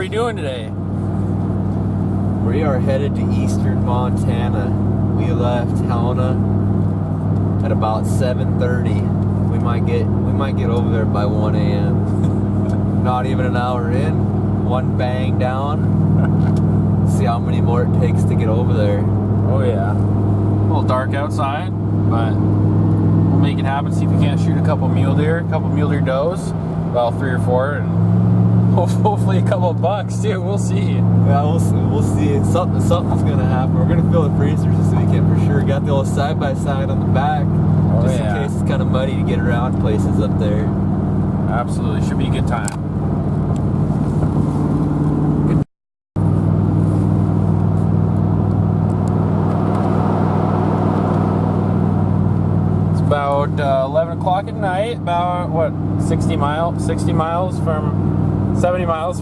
we doing today? We are headed to eastern Montana. We left Helena at about 7:30. We might get over there by 1 a.m. Not even an hour in. One bang down. See how many more it takes to get over there. Oh yeah. A little dark outside, but we'll make it happen. See if we can't shoot a couple mule deer does. Well, 3 or 4, and hopefully a couple of bucks too. We'll see. Yeah, we'll see. Something's gonna happen. We're gonna fill the freezers this weekend for sure. Got the old side-by-side on the back, just in case it's kind of muddy to get around places up there. Absolutely, should be a good time. It's about 11 o'clock at night. About what, 70 miles from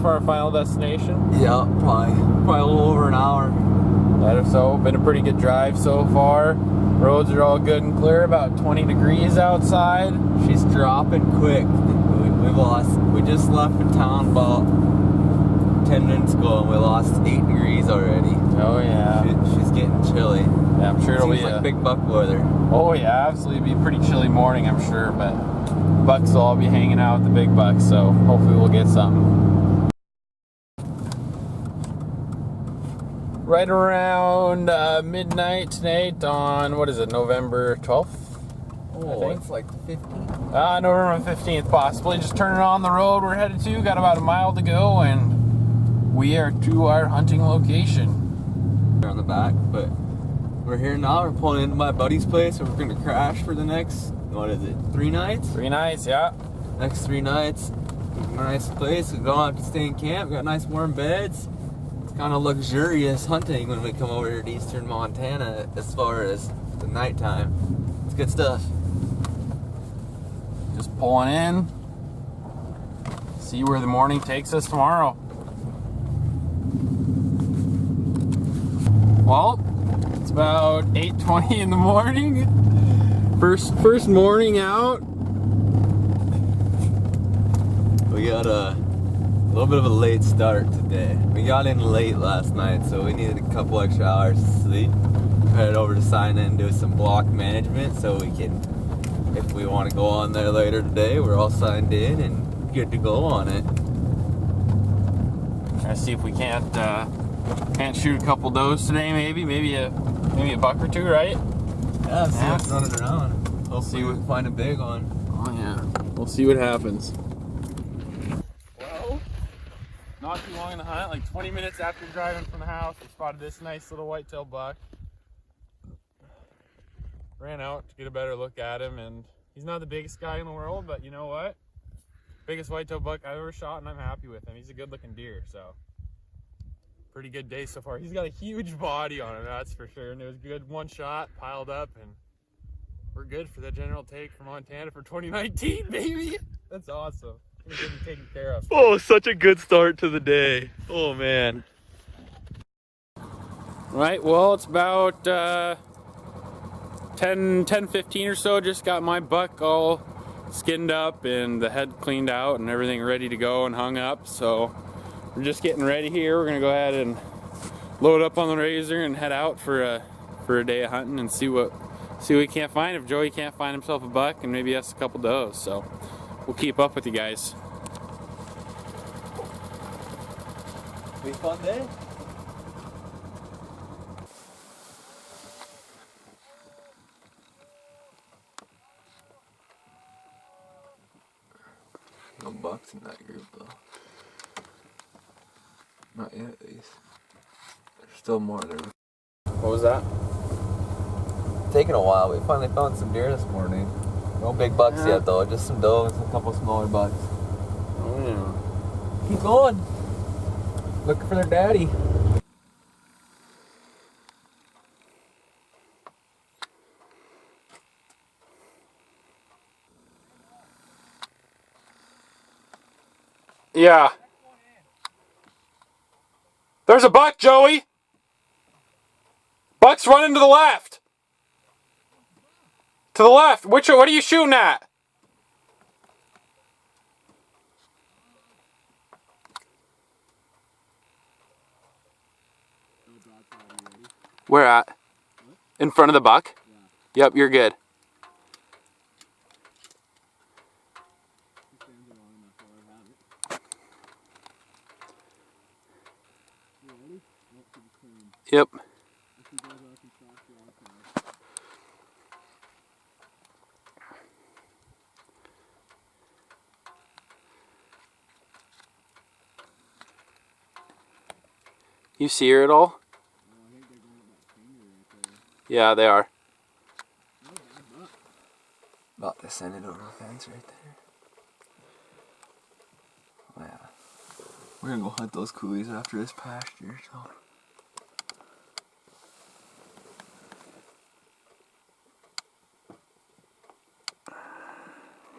our final destination. Yeah, probably a little over an hour. That or so. Been a pretty good drive so far. Roads are all good and clear. About 20 degrees outside. She's dropping quick. We just left the town about 10 minutes ago and we lost 8 degrees already. Oh yeah. She's getting chilly. Yeah, I'm sure it'll be like big buck weather. Oh yeah, absolutely. It'll be a pretty chilly morning, I'm sure, but bucks will all be hanging out with the big bucks, so hopefully we'll get something. Right around midnight tonight on, what is it, November 12th? Oh, it's like the 15th. November 15th, possibly. Just turning on the road we're headed to. Got about a mile to go, and we are to our hunting location. On the back, but we're here now. We're pulling into my buddy's place, and we're going to crash for the next, what is it, 3 nights? 3 nights, yeah. Next 3 nights. Nice place. We don't have to stay in camp. We got nice warm beds. Kind of luxurious hunting when we come over here to eastern Montana as far as the nighttime. It's good stuff. Just pulling in. See where the morning takes us tomorrow. Well, it's about 8:20 in the morning. First morning out. We got a little bit of a late start today. We got in late last night, so we needed a couple extra hours to sleep. Headed over to sign in and do some block management so we can, if we want to go on there later today, we're all signed in and good to go on it. Let's see if we can't shoot a couple does today, maybe a buck or 2, right? Yeah, see what's running around. Hopefully we can find a big one. Oh yeah, we'll see what happens. Not too long in the hunt, like 20 minutes after driving from the house, we spotted this nice little whitetail buck. Ran out to get a better look at him, and he's not the biggest guy in the world, but you know what? Biggest whitetail buck I've ever shot, and I'm happy with him. He's a good looking deer, so pretty good day so far. He's got a huge body on him, that's for sure, and it was good. One shot, piled up, and we're good for the general take for Montana for 2019, baby. That's awesome. We're getting taken care of. Oh, such a good start to the day. Oh man. Right, well, it's about 10:15 or so. Just got my buck all skinned up and the head cleaned out and everything ready to go and hung up. So we're just getting ready here. We're gonna go ahead and load up on the razor and head out for a day of hunting and see what we can't find. If Joey can't find himself a buck, and maybe us a couple does. So we'll keep up with you guys. Be a fun day. No bucks in that group though. Not yet, at least. There's still more there. What was that? Taking a while. We finally found some deer this morning. No big bucks yet though, just some does and a couple smaller bucks. Oh yeah. Keep going. Looking for their daddy. Yeah. There's a buck, Joey. Buck's running to the left. To the left. What are you shooting at? Where at? In front of the buck? Yeah. Yep, you're good. Yep. You see her at all? Yeah, they are. About to send it over the fence right there. Oh yeah. We're gonna go hunt those coulees after this pasture, so.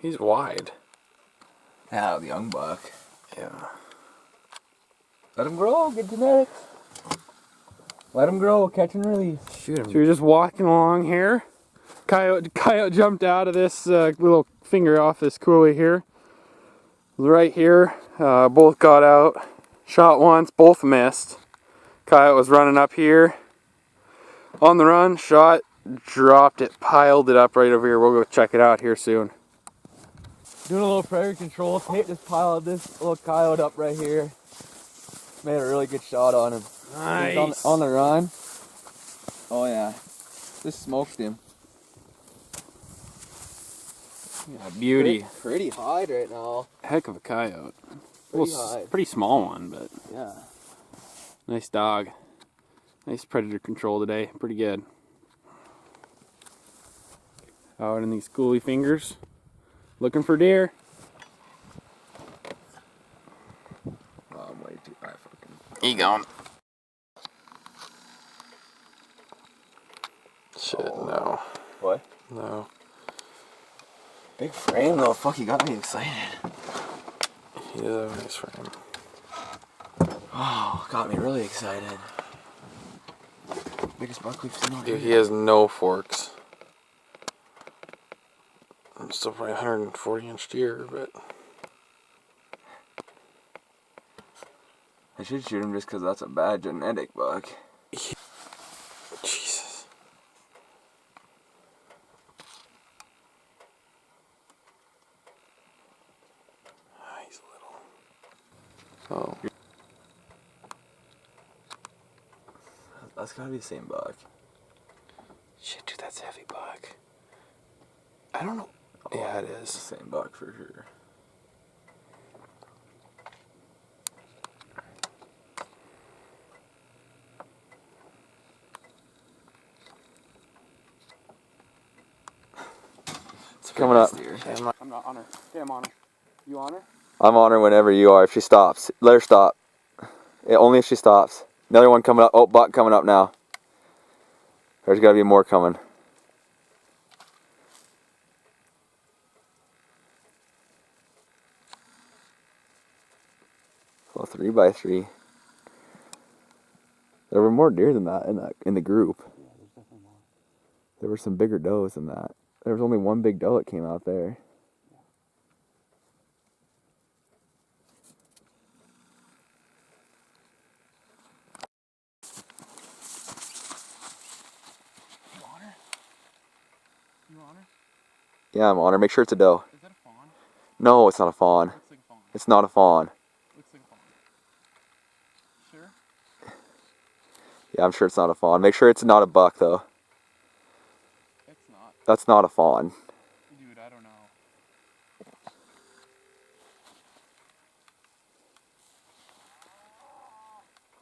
He's wide. Yeah, the young buck. Yeah. Let him grow, good genetics. Let him grow, catch and release. Shoot him. So you're just walking along here. Coyote jumped out of this little finger off this coulee here. Right here, both got out. Shot once, both missed. Coyote was running up here. On the run, shot, dropped it, piled it up right over here. We'll go check it out here soon. Doing a little predator control. Tate just piled this little coyote up right here. Made a really good shot on him. Nice. He's on the run. Oh yeah. Just smoked him. Yeah, beauty. Pretty hide right now. Heck of a coyote. Pretty Pretty small one, but yeah. nice dog. Nice predator control today. Pretty good. Out in these coulee fingers. Looking for deer. Oh, I'm way too high fucking. You going? Shit, no. What? No. Big frame though. Fuck, you got me excited. He does have a nice frame. Oh, got me really excited. Biggest buck we've seen all Dude, year. he has no forks. I'm still probably 140-inch deer, but I should shoot him just because that's a bad genetic buck. Jesus. Ah, he's little. Oh. That's gotta be the same buck. Shit, dude, that's a heavy buck. I don't know. Oh, yeah, it It's is. the same buck for sure. It's coming up. I'm not on her. Okay, I'm on her. You on her? I'm on her whenever you are. If she stops, let her stop. Yeah, only if she stops. Another one coming up. Oh, buck coming up now. There's got to be more coming. Well, 3x3. There were more deer than that in the group. Yeah, there's definitely more. There were some bigger does than that. There was only one big doe that came out there. You on her? You on her? Yeah, I'm on her. Make sure it's a doe. Is that a fawn? No, it's not a fawn. Looks like a fawn. It's not a fawn. Looks like a fawn. Sure? Yeah, I'm sure it's not a fawn. Make sure it's not a buck, though. It's not. That's not a fawn. Dude, I don't know.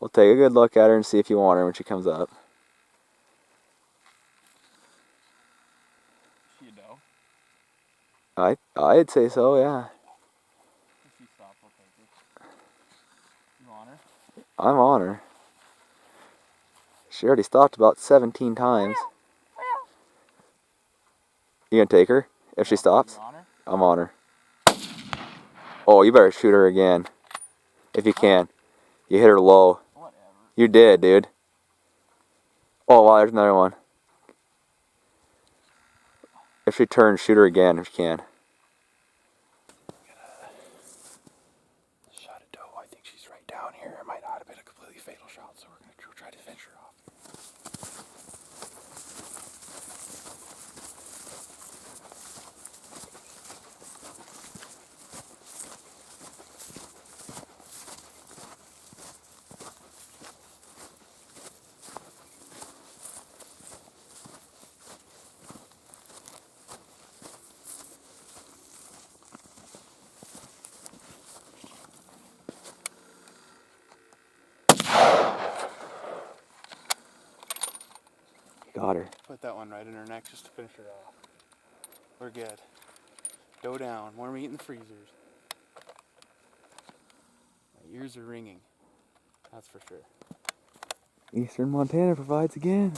We'll take a good look at her and see if you want her when she comes up. Is she a doe? I'd say so, yeah. If she stops, I'll take her. You on her? I'm on her. She already stopped about 17 times. You gonna take her if she stops? You on her? I'm on her. Oh, you better shoot her again. If you can. You hit her low. Whatever. You did, dude. Oh, wow, there's another one. If she turns, shoot her again if you can. Shot a doe. I think she's right down here. It might not have been a completely fatal shot, so we're going to try to finish her off. put that one right in her neck just to finish her off. We're good. Doe down. More meat in the freezers. My ears are ringing. That's for sure. Eastern Montana provides again.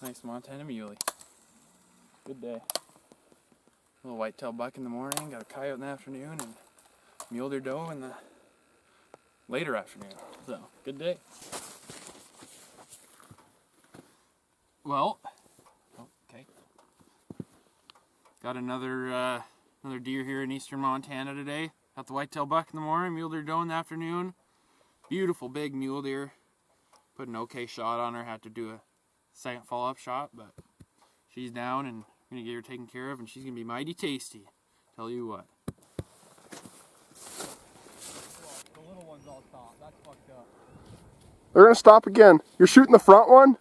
Nice Montana muley. Good day. Little whitetail buck in the morning, got a coyote in the afternoon, and mule deer doe in the later afternoon. So, good day. Well, okay. Got another deer here in eastern Montana today. Got the whitetail buck in the morning, mule deer doe in the afternoon. Beautiful big mule deer. Put an okay shot on her. Had to do a second follow-up shot, but she's down and I'm gonna get her taken care of, and she's gonna be mighty tasty. Tell you what. The little ones all stop. That's fucked up. They're gonna stop again. You're shooting the front one?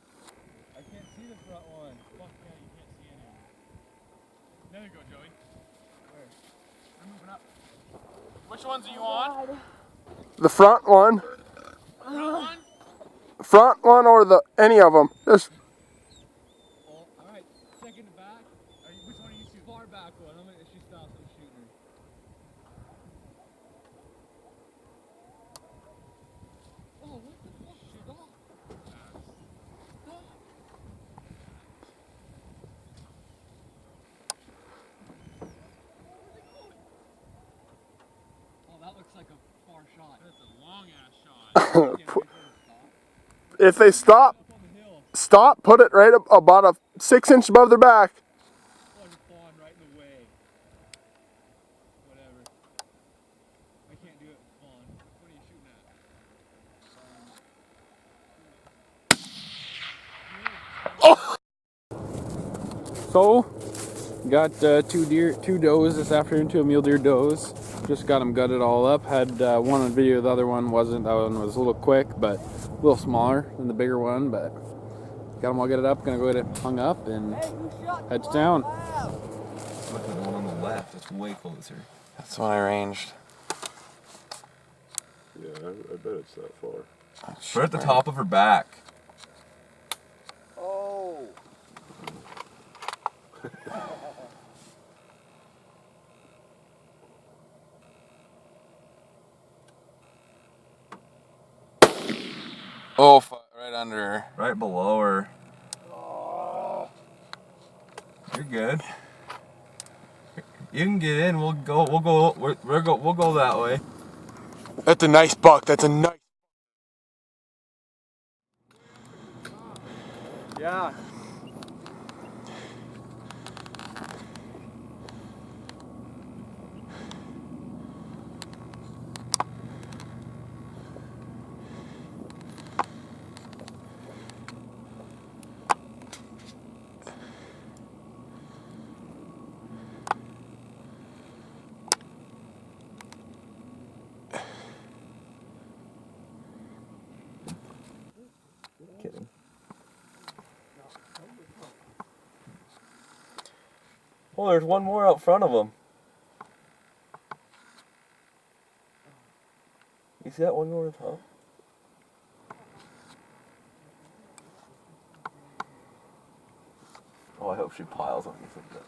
I can't see the front one. Fuck yeah, you can't see any. There you go, Joey. Where? I'm moving up. Which ones are you on? The front one. Front one? Front one or the any of them. Just Oh, alright. Second back. Which one are you shooting? Far back one. If she stops, I'm shooting her. Oh, what the fuck? Stop. Stop. Oh, that looks like a far shot. That's a long ass shot. if they stop, put it right about a 6 inch above their back. Oh, just falling right in the way. Whatever. I can't do it with falling. What are you shooting at? So, got two does this afternoon, two mule deer does. Just got them gutted all up. Had one on video, the other one wasn't. That one was a little quick, but a little smaller than the bigger one. But got them all gutted up. Gonna go get it hung up and head to town. Look at the one on the left. It's way closer. That's when I ranged. Yeah, I bet it's that far. We're at the top of her back. Oh. Oh, right under her. Right below her. Oh. You're good. You can get in. We'll go that way. That's a nice buck. That's a nice. Yeah. Kidding. Oh, there's one more out front of them. You see that one more at the top? Oh, I hope she piles on me something.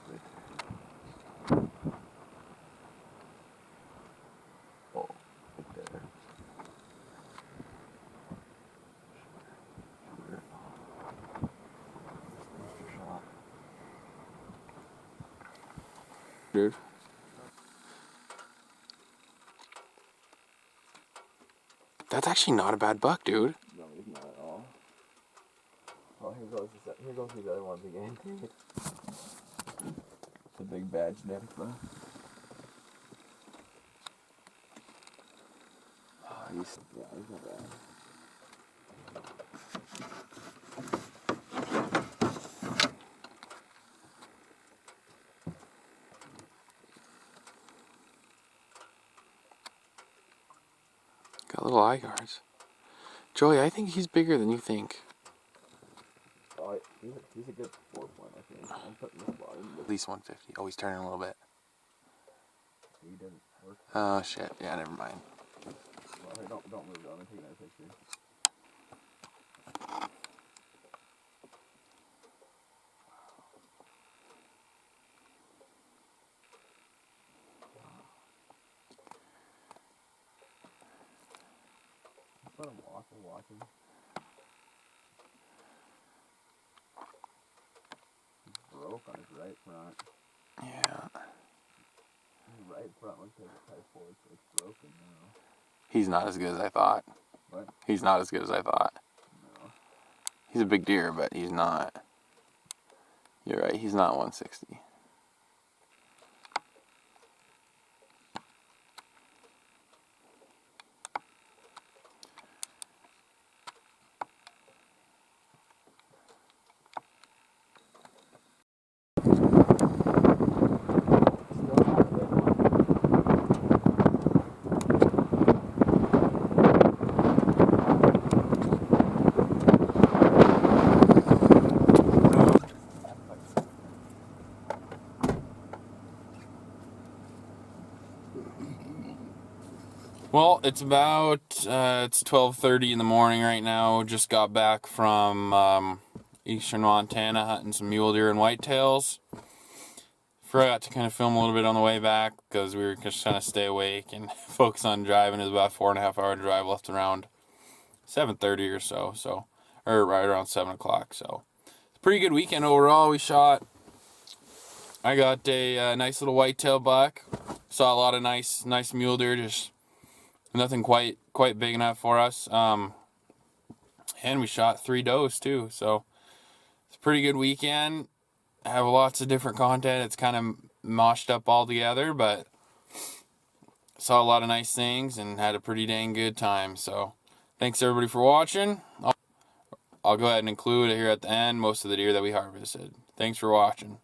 Oh, right there. Dude. That's actually not a bad buck, dude. No, he's not at all. Oh, here goes these other ones again. It's a big bad genetic buck. Oh, he's not bad. Got little eye guards. Joey, I think he's bigger than you think. Oh, he's a good 4 point, I think. I'm putting this bottom. At least 150. Oh, he's turning a little bit. He didn't work. Oh, shit. Yeah, never mind. Well, hey, don't move on. I'm taking that picture. for watching. He's broke on his right front. Yeah. His right front looks like a type 4, so it's broken now. He's not as good as I thought. What? He's not as good as I thought. No. He's a big deer, but he's not. You're right, he's not 160. Well, it's about it's 12:30 in the morning right now. Just got back from eastern Montana hunting some mule deer and whitetails. Forgot to kind of film a little bit on the way back because we were just trying to stay awake and focus on driving. It was about a 4.5 hour drive, left around 7:30 or so, or right around 7 o'clock. So it's a pretty good weekend overall. I got a nice little whitetail buck. Saw a lot of nice mule deer, just nothing quite big enough for us. And we shot 3 does too. So it's a pretty good weekend. I have lots of different content. It's kind of moshed up all together, but saw a lot of nice things and had a pretty dang good time. So thanks everybody for watching. I'll go ahead and include here at the end most of the deer that we harvested. Thanks for watching.